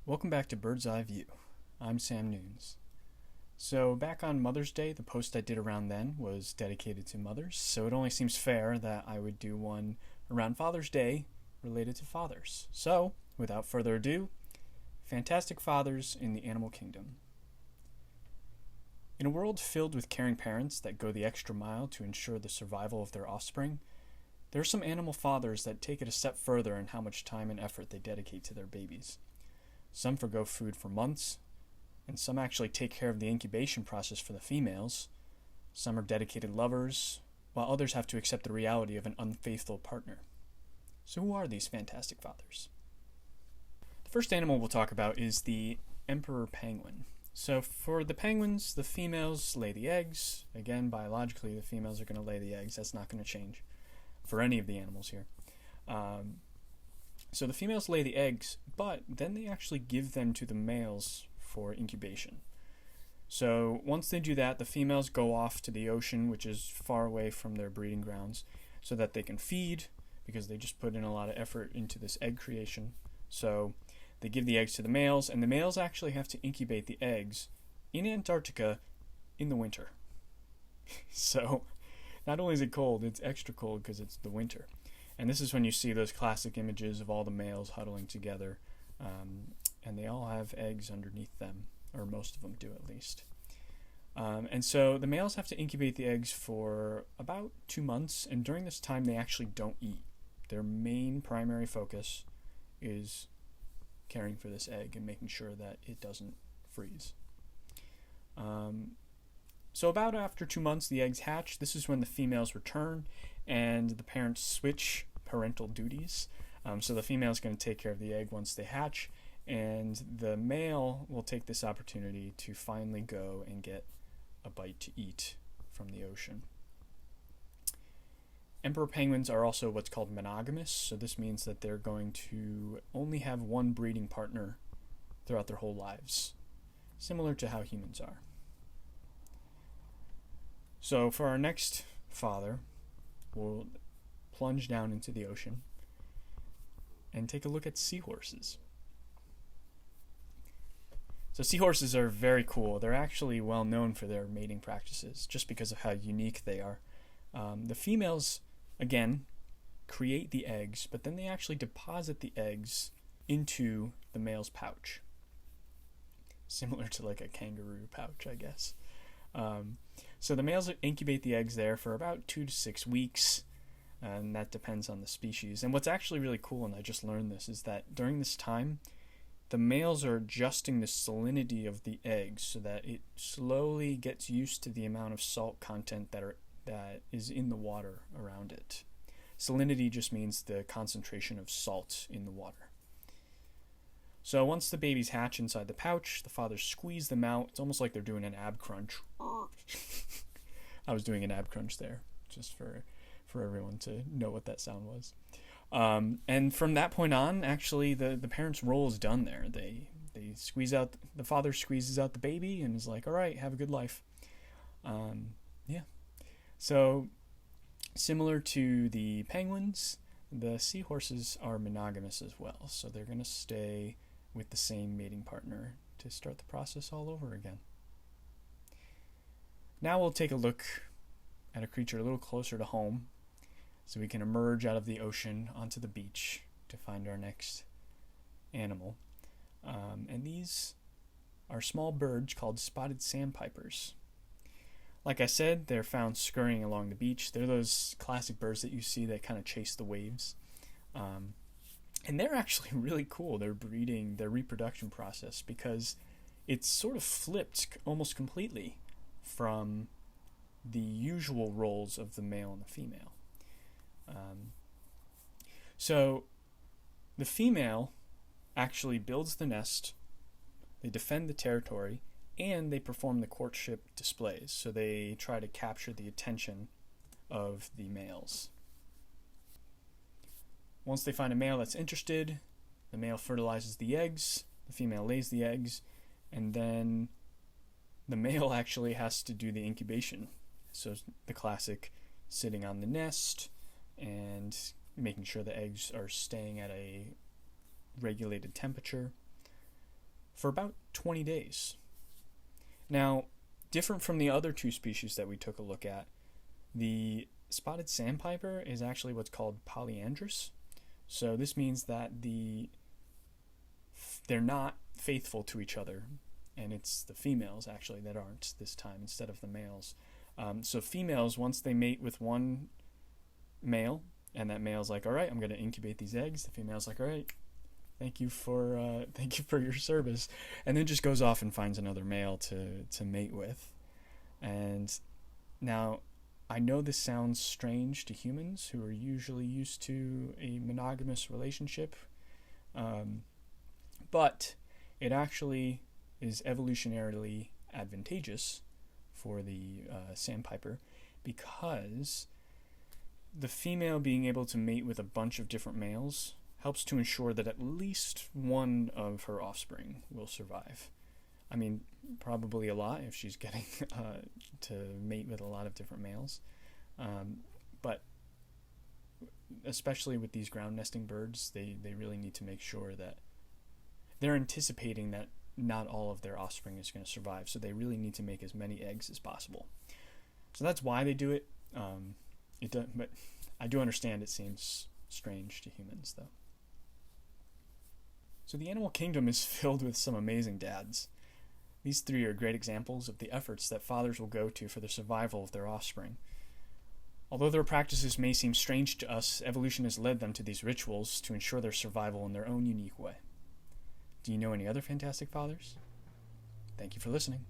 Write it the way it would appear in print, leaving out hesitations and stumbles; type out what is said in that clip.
Welcome back to Bird's Eye View. I'm Sam Nunes. So back on Mother's Day, the post I did around then was dedicated to mothers, so it only seems fair that I would do one around Father's Day related to fathers. So, without further ado, fantastic fathers in the animal kingdom. In a world filled with caring parents that go the extra mile to ensure the survival of their offspring, there are some animal fathers that take it a step further in how much time and effort they dedicate to their babies. Some forgo food for months, and some actually take care of the incubation process for the females. Some are dedicated lovers, while others have to accept the reality of an unfaithful partner. So who are these fantastic fathers? The first animal we'll talk about is the emperor penguin. So for the penguins, the females lay the eggs. Again, biologically, the females are going to lay the eggs. That's not going to change for any of the animals here. So the females lay the eggs, but then they actually give them to the males for incubation. So once they do that, the females go off to the ocean, which is far away from their breeding grounds, so that they can feed, because they just put in a lot of effort into this egg creation. So they give the eggs to the males, and the males actually have to incubate the eggs in Antarctica in the winter. So not only is it cold, it's extra cold because it's the winter. And this is when you see those classic images of all the males huddling together, and they all have eggs underneath them, or most of them do at least. And so the males have to incubate the eggs for about 2 months, and during this time they actually don't eat. Their main primary focus is caring for this egg and making sure that it doesn't freeze. So about after 2 months, the eggs hatch. This is when the females return and the parents switch parental duties. So the female is going to take care of the egg once they hatch, and the male will take this opportunity to finally go and get a bite to eat from the ocean. Emperor penguins are also what's called monogamous, so this means that they're going to only have one breeding partner throughout their whole lives, similar to how humans are. So for our next father, we'll plunge down into the ocean and take a look at seahorses. So seahorses are very cool. They're actually well known for their mating practices just because of how unique they are. The females, again, create the eggs, but then they actually deposit the eggs into the male's pouch. Similar to like a kangaroo pouch, I guess. So the males incubate the eggs there for about 2 to 6 weeks, and that depends on the species. And what's actually really cool, and I just learned this, is that during this time, the males are adjusting the salinity of the eggs so that it slowly gets used to the amount of salt content that is in the water around it. Salinity just means the concentration of salt in the water. So once the babies hatch inside the pouch, the fathers squeeze them out. It's almost like they're doing an ab crunch. I was doing an ab crunch there, just for everyone to know what that sound was. And from that point on, actually, the parents' role is done there. They squeeze out, the father squeezes out the baby and is like, all right, have a good life. Yeah. So similar to the penguins, the seahorses are monogamous as well. So they're going to stay with the same mating partner to start the process all over again. Now we'll take a look at a creature a little closer to home, so we can emerge out of the ocean onto the beach to find our next animal. And these are small birds called spotted sandpipers. Like I said, they're found scurrying along the beach. They're those classic birds that you see that kind of chase the waves. And they're actually really cool, their reproduction process, because it's sort of flipped almost completely from the usual roles of the male and the female. So the female actually builds the nest, they defend the territory, and they perform the courtship displays. So they try to capture the attention of the males. Once they find a male that's interested, the male fertilizes the eggs, the female lays the eggs, and then the male actually has to do the incubation. So the classic sitting on the nest and making sure the eggs are staying at a regulated temperature. for about 20 days. Now, different from the other two species that we took a look at, the spotted sandpiper is actually what's called Polyandrous. So this means that they're not faithful to each other, and it's the females actually that aren't this time instead of the males. So females, once they mate with one male, and that male's like, all right, I'm going to incubate these eggs, the female's like, all right, thank you for your service, and then just goes off and finds another male to mate with. And now, I know this sounds strange to humans who are usually used to a monogamous relationship, but it actually is evolutionarily advantageous for the sandpiper, because the female being able to mate with a bunch of different males helps to ensure that at least one of her offspring will survive. I mean, probably a lot if she's getting to mate with a lot of different males. But especially with these ground nesting birds, they really need to make sure that they're anticipating that not all of their offspring is going to survive. So they really need to make as many eggs as possible. So that's why they do it. But I do understand it seems strange to humans, though. So the animal kingdom is filled with some amazing dads. These three are great examples of the efforts that fathers will go to for the survival of their offspring. Although their practices may seem strange to us, evolution has led them to these rituals to ensure their survival in their own unique way. Do you know any other fantastic fathers? Thank you for listening.